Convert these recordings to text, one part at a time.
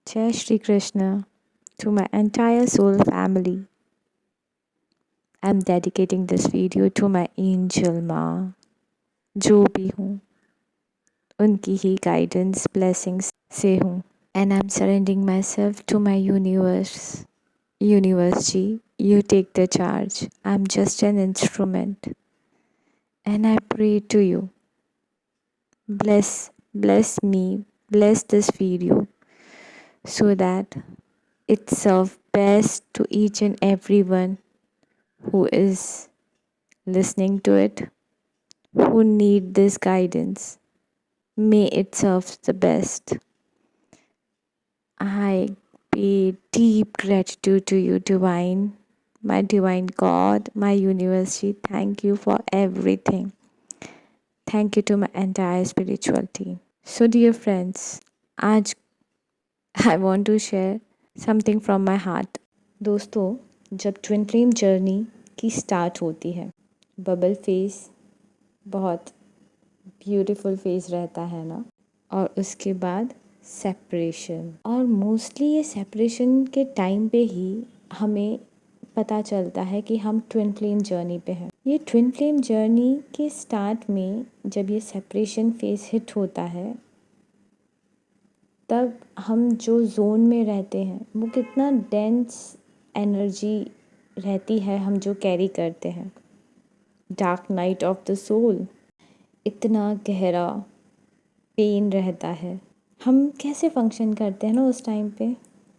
Jai Shri Krishna to my entire soul family. I'm dedicating this video to my angel माँ जो भी हूँ उनकी ही guidance blessings से हूँ and I'm surrendering myself to my universe. Universe ji, you take the charge. I'm just an instrument and I pray to you. Bless me, bless this video so that it serves best to each and everyone who is listening to it, who need this guidance. May it serve the best. I pay deep gratitude to you, Divine, my Divine God, my Universe. Thank you for everything. Thank you to my entire spiritual team. So, dear friends, आज I want to share something from my heart. दोस्तों, जब twin flame journey की start होती है, bubble face बहुत beautiful face रहता है ना, और उसके बाद सेपरेशन, और मोस्टली ये सेपरेशन के टाइम पे ही हमें पता चलता है कि हम ट्विन फ्लेम जर्नी पे हैं। ये ट्विन फ्लेम जर्नी के स्टार्ट में जब ये सेपरेशन फेस हिट होता है, तब हम जो जोन में रहते हैं वो कितना डेंस एनर्जी रहती है हम जो कैरी करते हैं। Dark night of the soul, इतना गहरा पेन रहता है। हम कैसे फंक्शन करते हैं ना उस टाइम पे,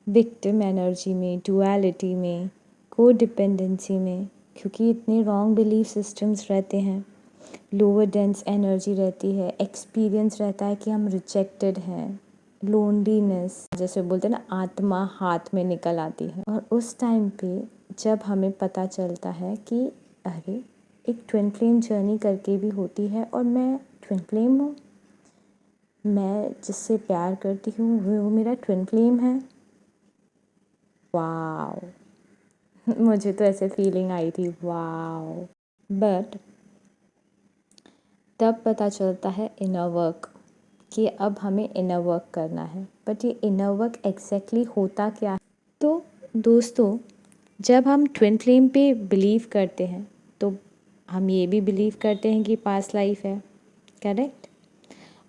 विक्टिम एनर्जी में, डुअलिटी में, को डिपेंडेंसी में, क्योंकि इतने रॉन्ग बिलीफ सिस्टम्स रहते हैं। लोअर डेंस एनर्जी रहती है, एक्सपीरियंस रहता है कि हम रिजेक्टेड हैं, लोनलीनेस, जैसे बोलते हैं ना, आत्मा हाथ में निकल आती है। और उस टाइम पे जब हमें पता चलता है कि अरे एक ट्विन फ्लेम जर्नी करके भी होती है और मैं ट्विन फ्लेम हूँ, मैं जिससे प्यार करती हूँ वो मेरा ट्विन फ्लेम है। वाओ मुझे तो ऐसे फीलिंग आई थी, वाओ। बट तब पता चलता है इनर वर्क, कि अब हमें इनर वर्क करना है। बट ये इनर वर्क एग्जैक्टली होता क्या है? तो दोस्तों, जब हम ट्विन फ्लेम पे बिलीव करते हैं तो हम ये भी बिलीव करते हैं कि पास्ट लाइफ है, करेक्ट?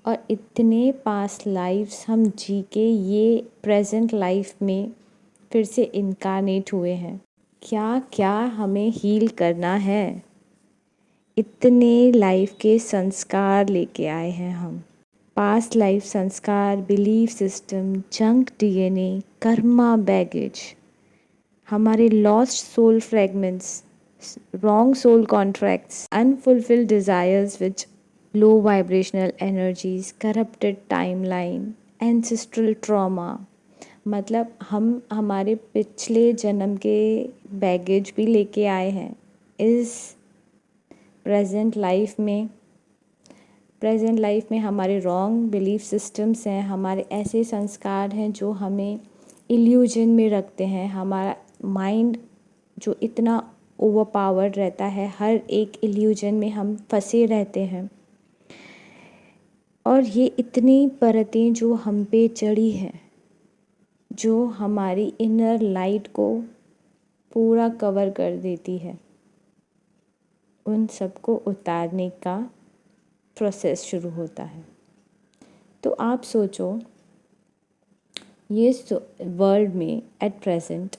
और इतने पास्ट लाइफ्स हम जी के ये प्रेजेंट लाइफ में फिर से इनकारनेट हुए हैं। क्या क्या हमें हील करना है, इतने लाइफ के संस्कार लेके आए हैं हम। पास्ट लाइफ संस्कार, belief system, junk DNA, karma baggage, हमारे lost soul fragments, wrong soul contracts, unfulfilled desires which low vibrational energies, corrupted timeline, ancestral trauma. मतलब हम हमारे पिछले जन्म के बैगेज भी लेके आए हैं इस प्रेजेंट लाइफ में हमारे रॉन्ग बिलीफ सिस्टम्स हैं, हमारे ऐसे संस्कार हैं जो हमें इल्यूजन में रखते हैं। हमारा माइंड जो इतना ओवरपावर्ड रहता है, हर एक इल्यूजन में हम फंसे रहते हैं। और ये इतनी परतें जो हम पे चढ़ी हैं, जो हमारी इनर लाइट को पूरा कवर कर देती है, उन सबको उतारने का प्रोसेस शुरू होता है। तो आप सोचो, ये वर्ल्ड में एट प्रेजेंट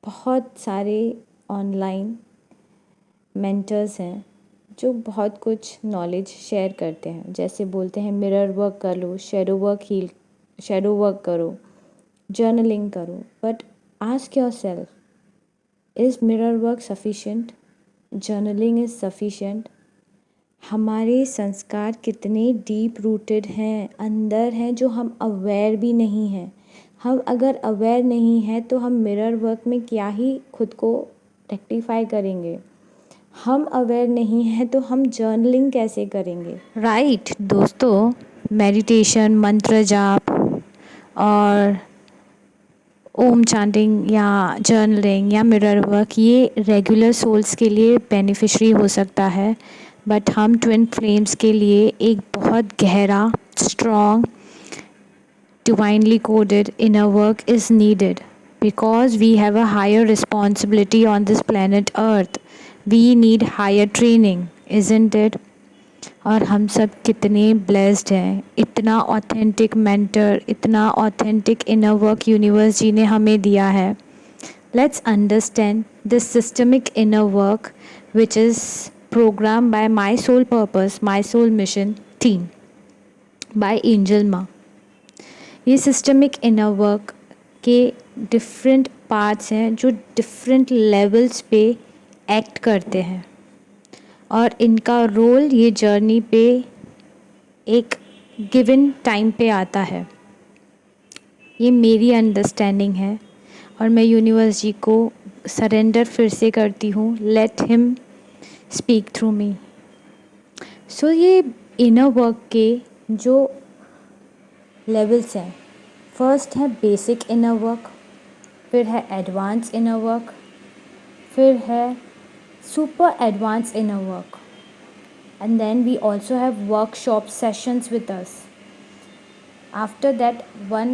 बहुत सारे ऑनलाइन मेंटर्स हैं जो बहुत कुछ नॉलेज शेयर करते हैं। जैसे बोलते हैं मिरर वर्क कर लो, शैडो वर्क करो, जर्नलिंग करो। But ask your self, is mirror work sufficient? Journaling is sufficient? हमारे संस्कार कितने डीप रूटेड हैं, अंदर हैं, जो हम अवेयर भी नहीं हैं। हम अगर अवेयर नहीं हैं तो हम मिरर वर्क में क्या ही खुद को रेक्टिफाई करेंगे। हम अवेयर नहीं हैं तो हम जर्नलिंग कैसे करेंगे? राइट दोस्तों, मेडिटेशन, मंत्र जाप और ओम चैंटिंग या जर्नलिंग या मिरर वर्क ये रेगुलर सोल्स के लिए बेनिफिशियरी हो सकता है। बट हम ट्विन फ्लेम्स के लिए एक बहुत गहरा, strong divinely coded inner work is needed because we have a higher responsibility on this planet Earth. We need higher training, isn't it? और हम सब कितने ब्लेस्ड हैं, इतना ऑथेंटिक मेंटर, इतना authentic inner work universe ji ने हमें दिया है. Let's understand this systemic inner work which is programmed by My Soul Purpose, My Soul Mission team by Angel Ma. ये सिस्टमिक इनर वर्क के डिफरेंट पार्ट्स हैं जो different levels पे act करते हैं और इनका रोल ये जर्नी पे एक गिवन टाइम पे आता है. ये मेरी अंडरस्टैंडिंग है और मैं यूनिवर्स जी को सरेंडर फिर से करती हूँ. लेट हिम स्पीक थ्रू मी. सो ये इनर वर्क के जो लेवल्स हैं, फर्स्ट है बेसिक इनर वर्क, फिर है एडवांस इनर वर्क, फिर है super advance inner work, and then we also have workshop sessions with us. After that, one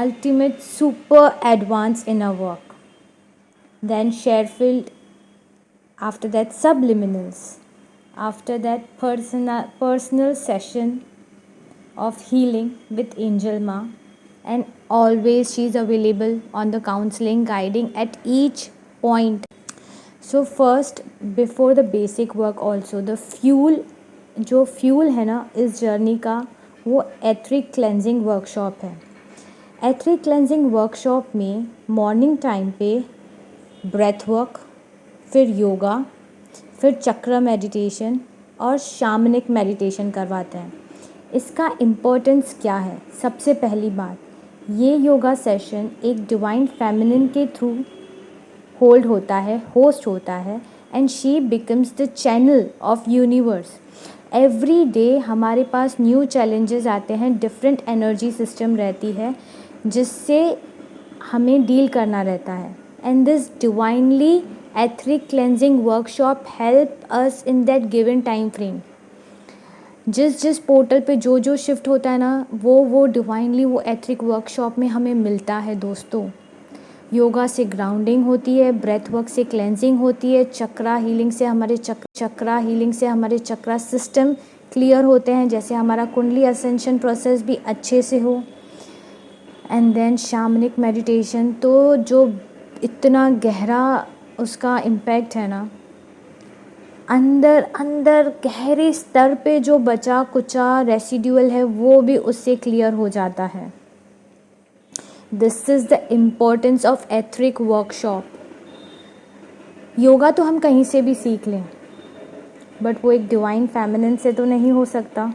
ultimate super advanced inner work. Then share-filled. After that, subliminals. After that, personal session of healing with Angel Ma. And always she is available on the counseling, guiding at each point. So first, before the basic work also, the fuel, जो fuel है ना इस journey का, वो etheric cleansing workshop है. Etheric cleansing workshop में morning time पे breath work, फिर योगा, फिर चक्र मेडिटेशन और शामनिक मेडिटेशन करवाते हैं. इसका इम्पोर्टेंस क्या है? सबसे पहली बात, ये योगा सेशन एक डिवाइन फेमिनिन के थ्रू होल्ड होता है, होस्ट होता है, and she becomes the channel of universe. Every day हमारे पास न्यू चैलेंजेस आते हैं, डिफरेंट एनर्जी सिस्टम रहती है जिससे हमें डील करना रहता है. And this divinely etheric cleansing workshop help us in that given time frame. जिस पोर्टल पे जो शिफ्ट होता है ना, वो डिवाइनली वो एथरिक वर्कशॉप में हमें मिलता है दोस्तों. योगा से ग्राउंडिंग होती है, ब्रेथ वर्क से क्लेंजिंग होती है, चक्रा हीलिंग से हमारे चक्रा सिस्टम क्लियर होते हैं, जैसे हमारा कुंडली असेंशन प्रोसेस भी अच्छे से हो. एंड देन शामनिक मेडिटेशन, तो जो इतना गहरा उसका इम्पैक्ट है ना, अंदर गहरे स्तर पे जो बचा कुचा रेसिड्यूअल है वो भी उससे क्लियर हो जाता है. This is the importance of etheric workshop. Yoga तो हम कहीं से भी सीख लें, बट वो एक डिवाइन फेमिनिन से तो नहीं हो सकता.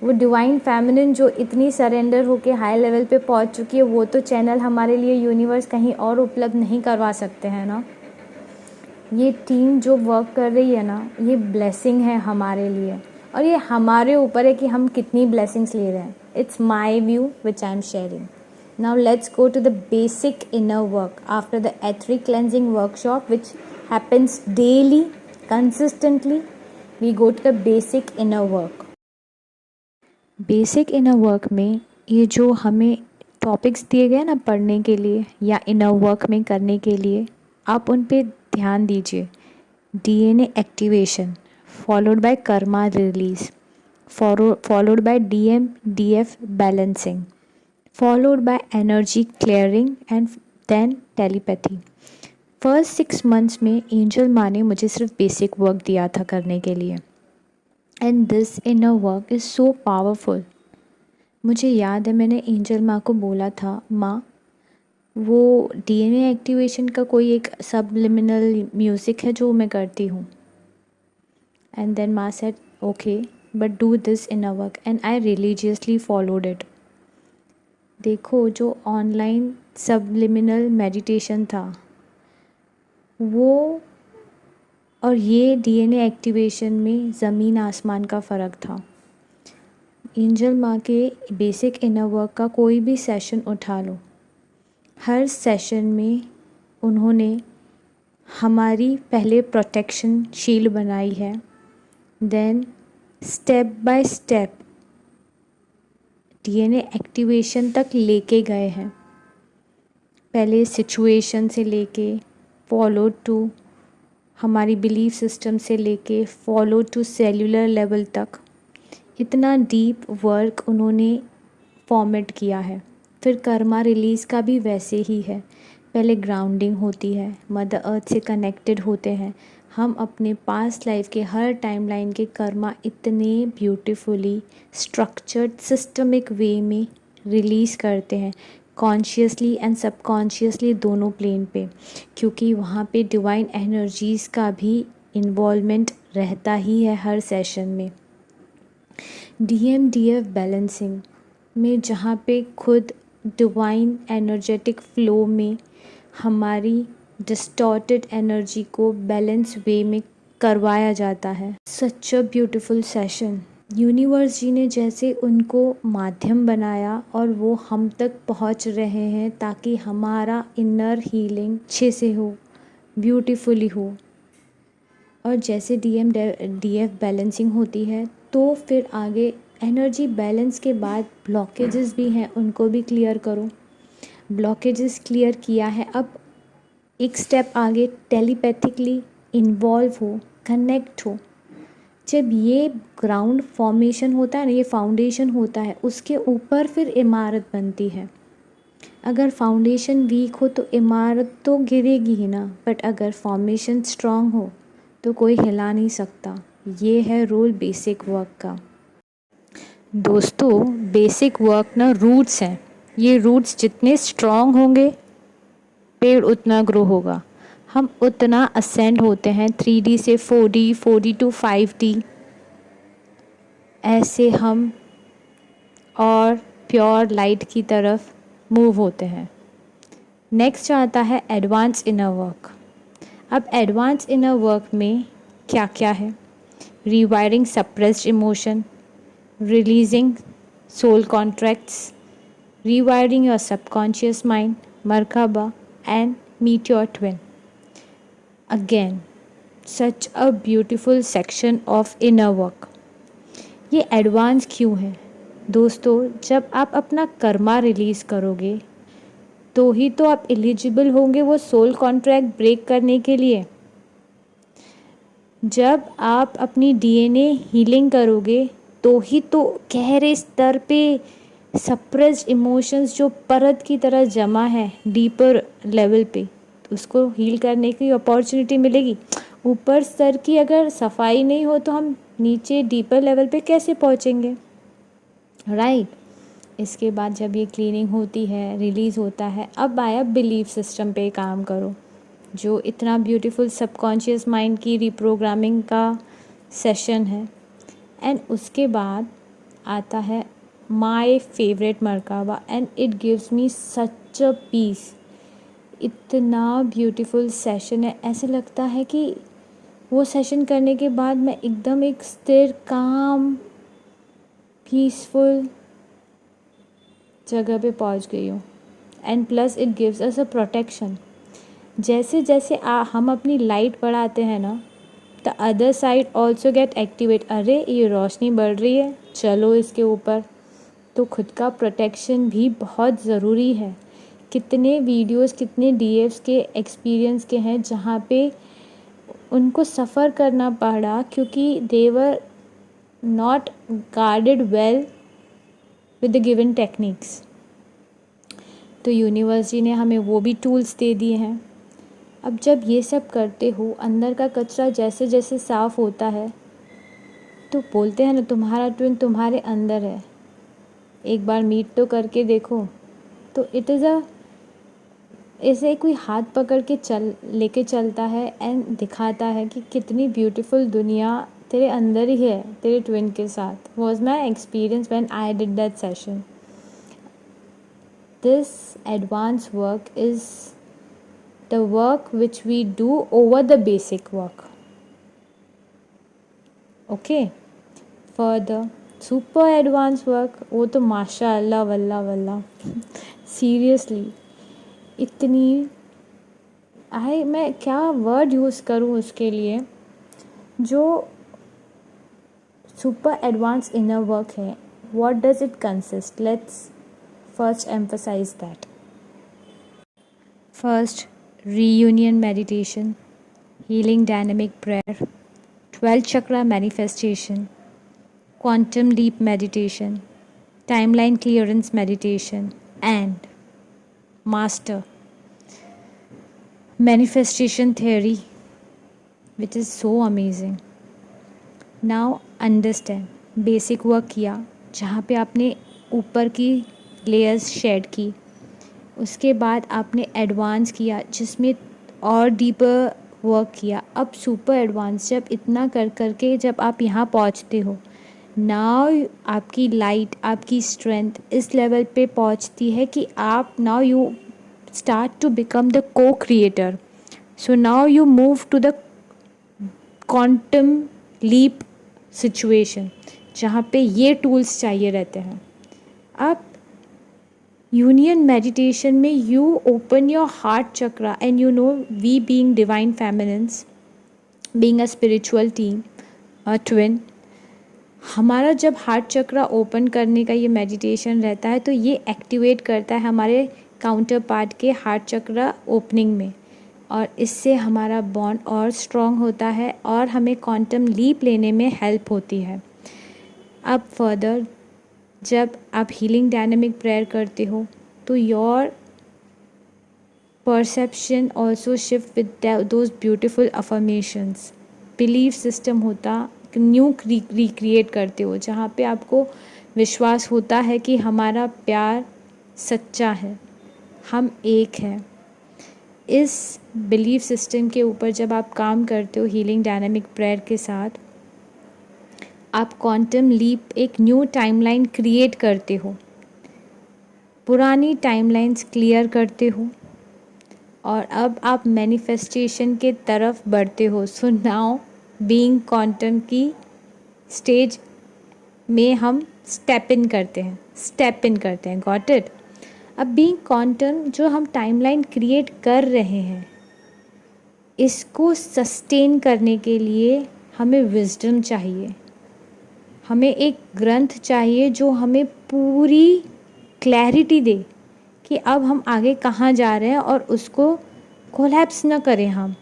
वो डिवाइन फेमिनिन जो इतनी सरेंडर होके हाई लेवल पे पहुंच चुकी है, वो तो चैनल हमारे लिए यूनिवर्स कहीं और उपलब्ध नहीं करवा सकते हैं ना. ये टीम जो वर्क कर रही है ना, ये ब्लेसिंग है हमारे लिए, और ये हमारे ऊपर है कि हम कितनी ब्लेसिंग्स ले रहे हैं. It's my view which I am sharing. Now let's go to the basic inner work after the etheric cleansing workshop, which happens daily, consistently. We go to the basic inner work. Basic inner work में ये जो हमें topics दिए गए ना पढ़ने के लिए या इनर वर्क में करने के लिए, आप उन पे ध्यान दीजिए. DNA activation followed by Karma release, followed by DMDF balancing, followed by energy clearing and then telepathy. First 6 months में एंजल माँ ने मुझे सिर्फ बेसिक वर्क दिया था करने के लिए, and this inner work is so powerful. मुझे याद है मैंने एंजल माँ को बोला था, माँ वो DNA एक्टिवेशन का कोई एक सबलिमिनल म्यूज़िक है जो मैं करती हूँ. एंड देन माँ said okay but do this inner work, and I religiously followed it. देखो जो ऑनलाइन सबलिमिनल मेडिटेशन था वो और ये DNA एक्टिवेशन में ज़मीन आसमान का फ़र्क था. एंजल माँ के बेसिक इनर वर्क का कोई भी सेशन उठा लो, हर सेशन में उन्होंने हमारी पहले प्रोटेक्शन शील्ड बनाई है, then step by step DNA activation तक लेके गए हैं। पहले सिचुएशन से लेके फॉलो टू हमारी बिलीफ सिस्टम से लेके फॉलो टू सेल्यूलर लेवल तक इतना डीप वर्क उन्होंने फॉर्मेट किया है। फिर कर्मा रिलीज़ का भी वैसे ही है। पहले ग्राउंडिंग होती है, मदर अर्थ से कनेक्टेड होते हैं हम। अपने पास्ट लाइफ के हर टाइमलाइन के कर्मा इतने ब्यूटीफुली स्ट्रक्चर्ड सिस्टमिक वे में रिलीज़ करते हैं, कॉन्शियसली एंड सबकॉन्शियसली दोनों प्लेन पे, क्योंकि वहाँ पे डिवाइन एनर्जीज़ का भी इन्वॉल्वमेंट रहता ही है हर सेशन में। DMDF बैलेंसिंग में जहाँ पे खुद डिवाइन एनर्जेटिक फ्लो में हमारी डिस्टॉर्टेड एनर्जी को बैलेंस वे में करवाया जाता है। सच a beautiful session. Universe ji ने जैसे उनको माध्यम बनाया और वो हम तक पहुंच रहे हैं ताकि हमारा इनर हीलिंग अच्छे से हो, ब्यूटीफुली हो। और जैसे DMDF बैलेंसिंग होती है तो फिर आगे एनर्जी बैलेंस के बाद ब्लॉकेजेस भी हैं, उनको भी क्लियर करो। ब्लॉकेजेस क्लियर किया है, अब एक स्टेप आगे टेलीपैथिकली इन्वॉल्व हो, कनेक्ट हो। जब ये ग्राउंड फॉर्मेशन होता है ना, ये फाउंडेशन होता है, उसके ऊपर फिर इमारत बनती है। अगर फाउंडेशन वीक हो तो इमारत तो गिरेगी ही ना, बट अगर फॉर्मेशन स्ट्रांग हो तो कोई हिला नहीं सकता। ये है रोल बेसिक वर्क का। दोस्तों, बेसिक वर्क ना रूट्स हैं। ये रूट्स जितने स्ट्रांग होंगे पेड़ उतना ग्रो होगा। हम उतना असेंड होते हैं 3D से 4D, 4D to 5D, ऐसे हम और प्योर लाइट की तरफ मूव होते हैं। नेक्स्ट आता है एडवांस इनर वर्क। अब एडवांस इनर वर्क में क्या क्या है? Rewiring suppressed emotion, releasing soul contracts, rewiring your subconscious mind, Merkaba, and meet your twin. Again, such a beautiful section of inner work. ये एडवांस क्यों है? दोस्तों, जब आप अपना कर्मा रिलीज़ करोगे तो ही तो आप एलिजिबल होंगे वो सोल कॉन्ट्रैक्ट ब्रेक करने के लिए। जब आप अपनी DNA हीलिंग करोगे तो ही तो गहरे स्तर पे सप्रेस्ड इमोशंस जो परत की तरह जमा है डीपर लेवल पे, तो उसको हील करने की अपॉर्चुनिटी मिलेगी। ऊपर स्तर की अगर सफाई नहीं हो तो हम नीचे डीपर लेवल पे कैसे पहुंचेंगे, राइट? इसके बाद जब ये क्लीनिंग होती है, रिलीज़ होता है, अब आया बिलीफ सिस्टम पे काम करो, जो इतना ब्यूटीफुल सबकॉन्शियस माइंड की रिप्रोग्रामिंग का सेशन है। एंड उसके बाद आता है my favourite Merkaba, and it gives me such a peace. इतना ब्यूटीफुल सेशन है, ऐसे लगता है कि वो सेशन करने के बाद मैं एकदम एक स्थिर, काम, पीसफुल जगह पे पहुंच गई हूँ। And plus it gives us a protection. जैसे जैसे हम अपनी लाइट बढ़ाते हैं ना, the other side also get activate. अरे ये रोशनी बढ़ रही है, चलो इसके ऊपर। तो खुद का प्रोटेक्शन भी बहुत ज़रूरी है। कितने वीडियोस, कितने DFs के एक्सपीरियंस के हैं जहाँ पे उनको सफ़र करना पड़ा क्योंकि they were not guarded well with the given techniques. तो यूनिवर्स जी ने हमें वो भी टूल्स दे दिए हैं। अब जब ये सब करते हो, अंदर का कचरा जैसे जैसे साफ़ होता है, तो बोलते हैं ना तुम्हारा ट्विन तुम्हारे अंदर है, एक बार मीट तो करके देखो। तो इट इज़ ऐसे कोई हाथ पकड़ के लेके चलता है एंड दिखाता है कि कितनी ब्यूटीफुल दुनिया तेरे अंदर ही है, तेरे ट्विन के साथ। Was my experience when I did that session. This advance work is the work which we do over the basic work. Okay, for the super advanced work, वो तो माशाअल्लाह वल्ला वल्ला सीरियसली इतनी मैं क्या वर्ड यूज़ करूँ उसके लिए, जो सुपर एडवांस इनर वर्क है What does it consist? Let's first emphasize that. First, reunion meditation, healing dynamic prayer, 12 chakra manifestation, quantum leap meditation, timeline clearance meditation, and master manifestation theory, which is so amazing. Now understand, basic work किया जहाँ पे आपने ऊपर की layers shade की, उसके बाद आपने एडवांस किया जिसमें और डीपर वर्क किया. अब सुपर एडवांस जब इतना कर करके जब आप यहाँ पहुँचते हो, नाउ आपकी लाइट, आपकी स्ट्रेंथ इस लेवल पे पहुँचती है कि आप now you start to become the co-creator. So now you move to the quantum leap situation जहाँ पे ये टूल्स चाहिए रहते हैं. अब यूनियन मेडिटेशन में you open your heart chakra and you know we being divine feminines, being a spiritual team, a twin, हमारा जब हार्ट चक्रा ओपन करने का ये मेडिटेशन रहता है तो ये एक्टिवेट करता है हमारे काउंटर पार्ट के हार्ट चक्रा ओपनिंग में, और इससे हमारा बॉन्ड और स्ट्रॉन्ग होता है और हमें क्वांटम लीप लेने में हेल्प होती है. अब फर्दर जब आप हीलिंग डायनेमिक प्रेयर करते हो तो your perception also shift with those beautiful affirmations. Belief system होता न्यू रिक्रिएट करते हो जहाँ पे आपको विश्वास होता है कि हमारा प्यार सच्चा है, हम एक हैं. इस बिलीफ सिस्टम के ऊपर जब आप काम करते हो हीलिंग डायनेमिक प्रेयर के साथ, आप क्वांटम लीप एक न्यू टाइमलाइन क्रिएट करते हो, पुरानी टाइमलाइंस क्लियर करते हो और अब आप मैनिफेस्टेशन के तरफ बढ़ते हो. सो नाउ बीइंग क्वांटम की स्टेज में हम स्टेप इन करते हैं. Got it? अब बीइंग क्वांटम जो हम टाइमलाइन क्रिएट कर रहे हैं, इसको सस्टेन करने के लिए हमें विजडम चाहिए, हमें एक ग्रंथ चाहिए जो हमें पूरी क्लैरिटी दे कि अब हम आगे कहाँ जा रहे हैं और उसको कोलैप्स न करें हम.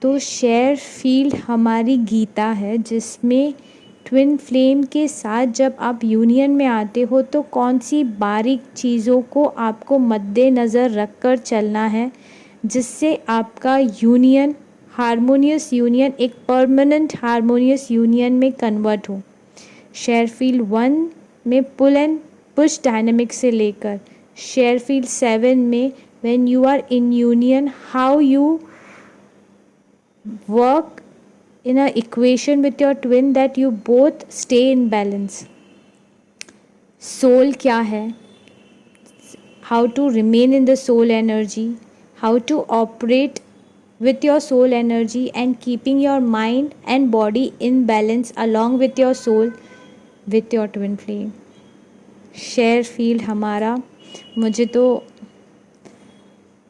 तो शेयर फील्ड हमारी गीता है जिसमें ट्विन फ्लेम के साथ जब आप यूनियन में आते हो तो कौन सी बारीक चीज़ों को आपको मद्देनज़र रख कर चलना है जिससे आपका यूनियन, हारमोनियस यूनियन, एक परमानेंट हारमोनियस यूनियन में कन्वर्ट हो. शेयर फील्ड 1 में पुल एंड पुश डायनेमिक से लेकर शेयर फील्ड 7 में when you are in union, how you work in a equation with your twin that you both stay in balance. Soul क्या है, how to remain in the soul energy, how to operate with your soul energy and keeping your mind and body in balance along with your soul with your twin flame. Share field हमारा, मुझे तो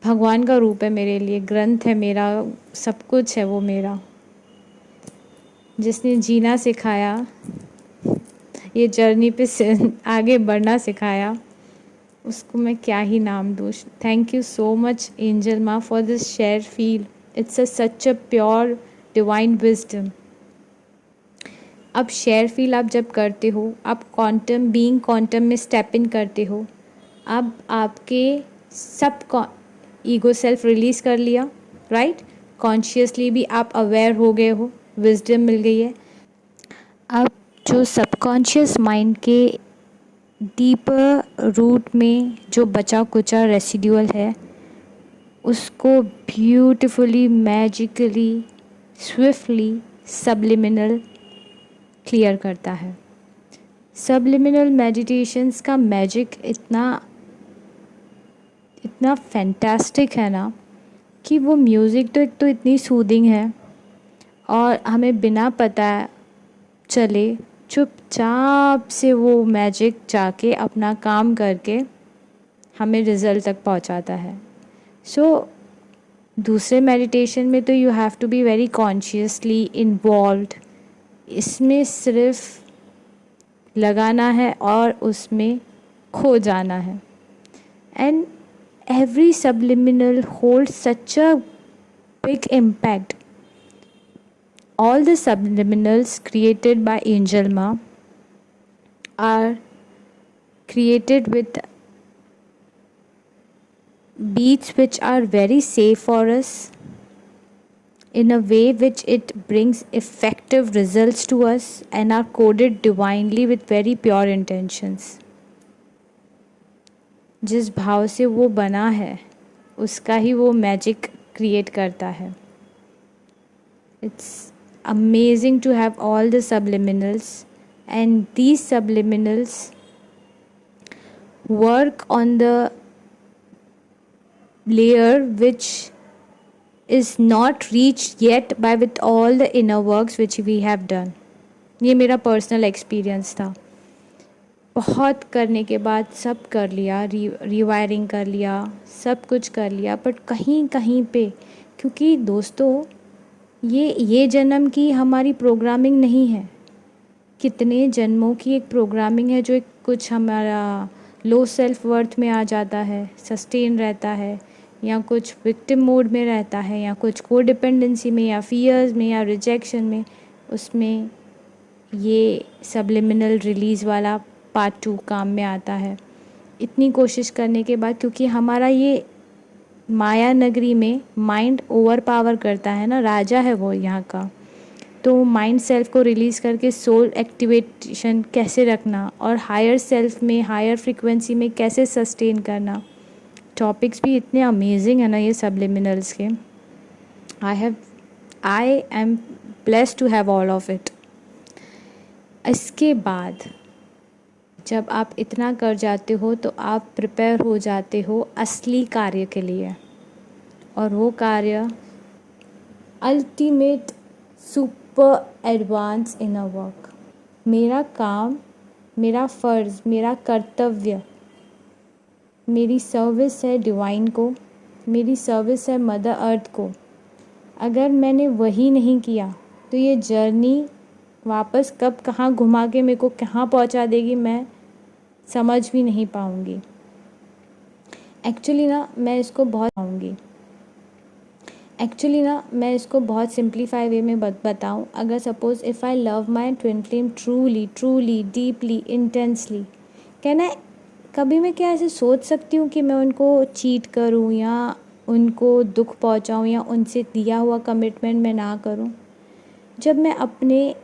भगवान का रूप है मेरे लिए, ग्रंथ है मेरा, सब कुछ है वो मेरा, जिसने जीना सिखाया, ये जर्नी पे आगे बढ़ना सिखाया, उसको मैं क्या ही नाम दूँ. Thank you so much angel माँ for this share field. It's such a pure divine wisdom. अब शेयर फील्ड आप जब करते हो, आप क्वांटम बीइंग क्वांटम में स्टेप इन करते हो. अब आपके सब ईगो सेल्फ रिलीज़ कर लिया, राइट? कॉन्शियसली भी आप अवेयर हो गए हो, विजडम मिल गई है. अब जो सबकॉन्शियस माइंड के डीपर रूट में जो बचा कुचा रेसिड्यूअल है, उसको beautifully, magically, swiftly subliminal clear करता है. सबलिमिनल मेडिटेशंस का मैजिक इतना फैंटास्टिक है ना कि वो म्यूज़िक तो एक तो इतनी सूदिंग है और हमें बिना पता चले चुपचाप से वो मैजिक जाके अपना काम करके हमें रिज़ल्ट तक पहुंचाता है. सो दूसरे मेडिटेशन में तो you have to be very consciously involved. इसमें सिर्फ लगाना है और उसमें खो जाना है। And every subliminal holds such a big impact. All the subliminals created by Angel Ma are created with beats which are very safe for us, in a way which it brings effective results to us and are coded divinely with very pure intentions. जिस भाव से वो बना है उसका ही वो magic create करता है. It's amazing to have all the subliminals, and these subliminals work on the layer which is not reached yet by with all the inner works which we have done. ये मेरा personal experience था. बहुत करने के बाद सब कर लिया, रिवायरिंग कर लिया, सब कुछ कर लिया, बट कहीं कहीं पे, क्योंकि दोस्तों ये जन्म की हमारी प्रोग्रामिंग नहीं है, कितने जन्मों की एक प्रोग्रामिंग है जो एक कुछ हमारा लो सेल्फ वर्थ में आ जाता है, सस्टेन रहता है, या कुछ विक्टिम मोड में रहता है, या कुछ को डिपेंडेंसी में, या फियर्स में, या रिजेक्शन में. उसमें ये सबलिमिनल रिलीज़ वाला पार्ट 2 काम में आता है. इतनी कोशिश करने के बाद, क्योंकि हमारा ये माया नगरी में माइंड ओवर पावर करता है ना, राजा है वो यहाँ का, तो माइंड सेल्फ को रिलीज़ करके सोल एक्टिवेशन कैसे रखना और हायर सेल्फ में, हायर फ्रीक्वेंसी में कैसे सस्टेन करना. टॉपिक्स भी इतने अमेजिंग है ना ये सबलिमिनल्स के. I am blessed to have all of it. इसके बाद जब आप इतना कर जाते हो तो आप प्रिपेयर हो जाते हो असली कार्य के लिए, और वो कार्य ultimate super advance inner work. मेरा काम, मेरा फ़र्ज़, मेरा कर्तव्य, मेरी सर्विस है डिवाइन को, मेरी सर्विस है मदर अर्थ को. अगर मैंने वही नहीं किया तो ये जर्नी वापस कब कहाँ घुमा के मेरे को कहाँ पहुँचा देगी मैं समझ भी नहीं पाऊँगी. एक्चुअली ना मैं इसको बहुत सिंप्लीफाई वे में बताऊँ. अगर suppose if I love my twin flame truly deeply intensely, कहना कभी मैं क्या ऐसे सोच सकती हूँ कि मैं उनको चीट करूँ या उनको दुख पहुँचाऊँ या उनसे दिया हुआ कमिटमेंट मैं ना करूँ. जब मैं अपने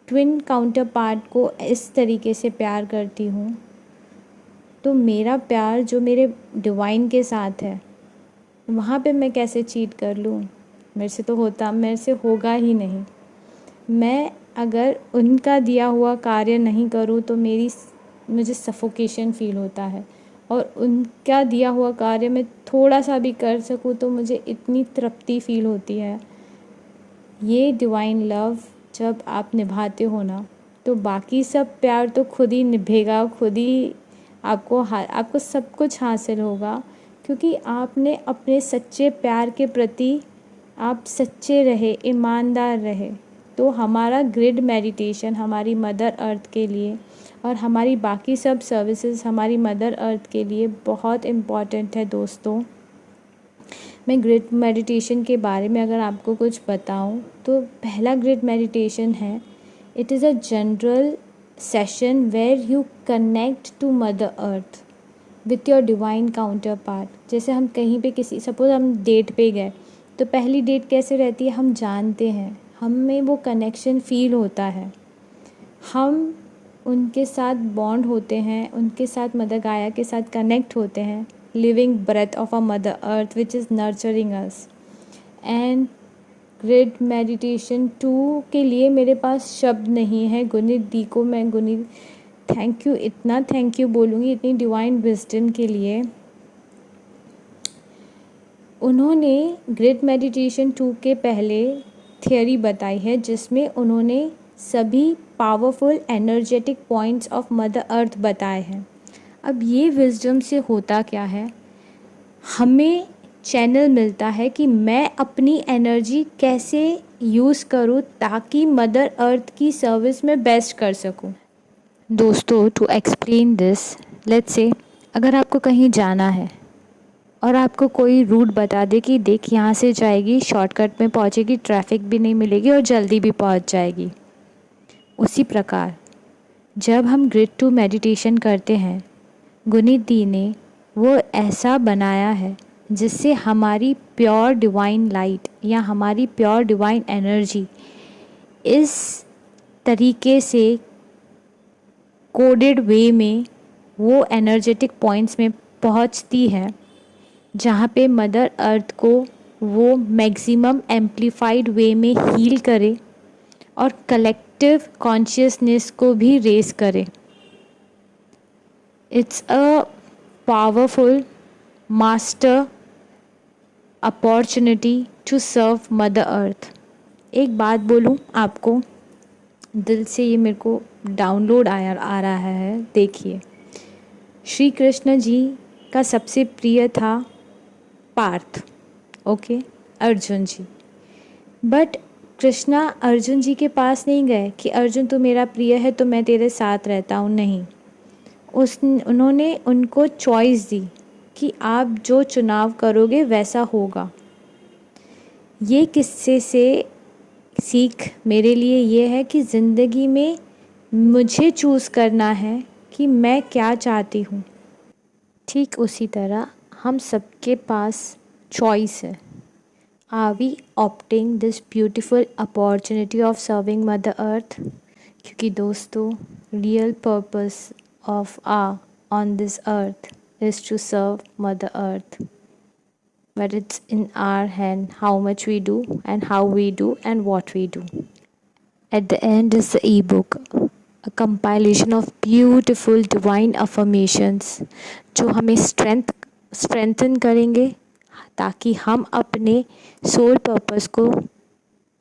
ट्विन काउंटर पार्ट को इस तरीके से प्यार करती हूँ तो मेरा प्यार जो मेरे डिवाइन के साथ है, वहाँ पे मैं कैसे चीट कर लूँ. मेरे से होगा ही नहीं. मैं अगर उनका दिया हुआ कार्य नहीं करूँ तो मुझे सफोकेशन फ़ील होता है, और उनका दिया हुआ कार्य मैं थोड़ा सा भी कर सकूँ तो मुझे इतनी तृप्ति फ़ील होती है. ये डिवाइन लव जब आप निभाते हो ना, तो बाकी सब प्यार तो खुद ही निभेगा, खुद ही आपको सब कुछ हासिल होगा, क्योंकि आपने अपने सच्चे प्यार के प्रति आप सच्चे रहे, ईमानदार रहे. तो हमारा ग्रिड मेडिटेशन हमारी मदर अर्थ के लिए और हमारी बाकी सब सर्विसेज हमारी मदर अर्थ के लिए बहुत इम्पॉर्टेंट है दोस्तों. मैं ग्रिड मेडिटेशन के बारे में अगर आपको कुछ बताऊं तो पहला ग्रिड मेडिटेशन है, it is a general session where you connect to mother earth with your divine counterpart. जैसे हम कहीं पे सपोज़ हम डेट पे गए तो पहली डेट कैसे रहती है, हम जानते हैं, हमें वो कनेक्शन फ़ील होता है, हम उनके साथ बॉन्ड होते हैं, उनके साथ मदर गाया के साथ कनेक्ट होते हैं. living breath of our mother earth which is nurturing us. and grid meditation 2 के लिए मेरे पास शब्द नहीं है. गुनीत दी को मैं इतना थैंक यू बोलूँगी इतनी डिवाइन विजडम के लिए. उन्होंने ग्रिड मेडिटेशन 2 के पहले थियोरी बताई है जिसमें उन्होंने सभी powerful energetic points of mother earth बताए हैं. अब ये विजडम से होता क्या है, हमें चैनल मिलता है कि मैं अपनी एनर्जी कैसे यूज़ करूँ ताकि मदर अर्थ की सर्विस में बेस्ट कर सकूँ. दोस्तों, to explain this, let's say अगर आपको कहीं जाना है और आपको कोई रूट बता दे कि देख यहाँ से जाएगी, शॉर्टकट में पहुँचेगी, ट्रैफिक भी नहीं मिलेगी और जल्दी भी पहुँच जाएगी। उसी प्रकार जब हम ग्रिड टू मेडिटेशन करते हैं, गुनीत दी ने वो ऐसा बनाया है जिससे हमारी प्योर डिवाइन लाइट या हमारी प्योर डिवाइन एनर्जी इस तरीके से कोडेड वे में वो एनर्जेटिक पॉइंट्स में पहुंचती है जहाँ पे मदर अर्थ को वो मैक्सिमम एम्प्लीफाइड वे में हील करे और कलेक्टिव कॉन्शियसनेस को भी रेज करे। It's a powerful master opportunity to serve mother earth. एक बात बोलूँ आपको, दिल से ये मेरे को डाउनलोड आ रहा है। देखिए, श्री कृष्ण जी का सबसे प्रिय था पार्थ, ओके, अर्जुन जी। बट कृष्णा अर्जुन जी के पास नहीं गए कि अर्जुन तू मेरा प्रिय है तो मैं तेरे साथ रहता हूँ, नहीं। उन्होंने उनको चॉइस दी कि आप जो चुनाव करोगे वैसा होगा। ये किस्से से सीख मेरे लिए ये है कि ज़िंदगी में मुझे चूज़ करना है कि मैं क्या चाहती हूँ। ठीक उसी तरह हम सबके पास चॉइस है। Are we opting this beautiful opportunity of serving mother earth? क्योंकि दोस्तों, real purpose of on this earth is to serve mother earth. But it's in our hand how much we do and how we do and what we do. At the end is the ebook, a compilation of beautiful divine affirmations जो हमें strengthen करेंगे ताकि हम अपने soul purpose को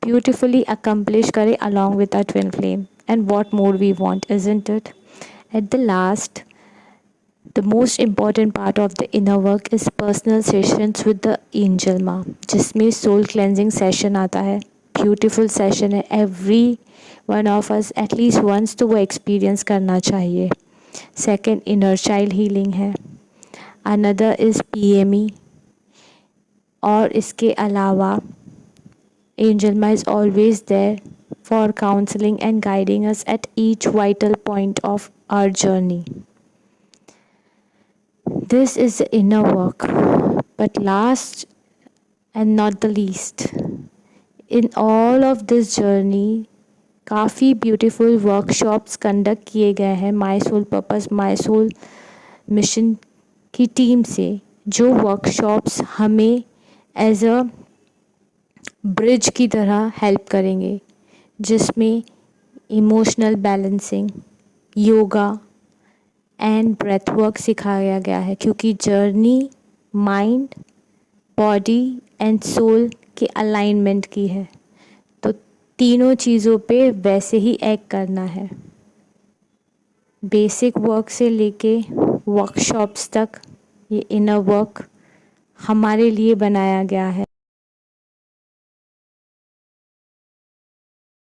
beautifully accomplish करें along with our twin flame. And what more we want, isn't it? At the last, the most important part of the inner work is personal sessions with the angel माँ, जिसमें soul cleansing session आता है। Beautiful session है, every one of us at least once तो वो experience करना चाहिए। Second, inner child healing है। Another is PME। और इसके अलावा एंजल माँ is always there for counselling and guiding us at each vital point of our journey. This is the inner work. But last and not the least, in all of this journey, काफ़ी beautiful workshops conduct किए गए हैं my soul purpose, my soul mission की team से, जो workshops हमें as a bridge की तरह हेल्प करेंगे, जिसमें emotional balancing, yoga and breath work सिखाया गया है। क्योंकि journey mind, body and soul के अलाइनमेंट की है, तो तीनों चीज़ों पे वैसे ही एक्ट करना है। बेसिक वर्क से लेके वर्कशॉप्स तक ये इनर वर्क हमारे लिए बनाया गया है।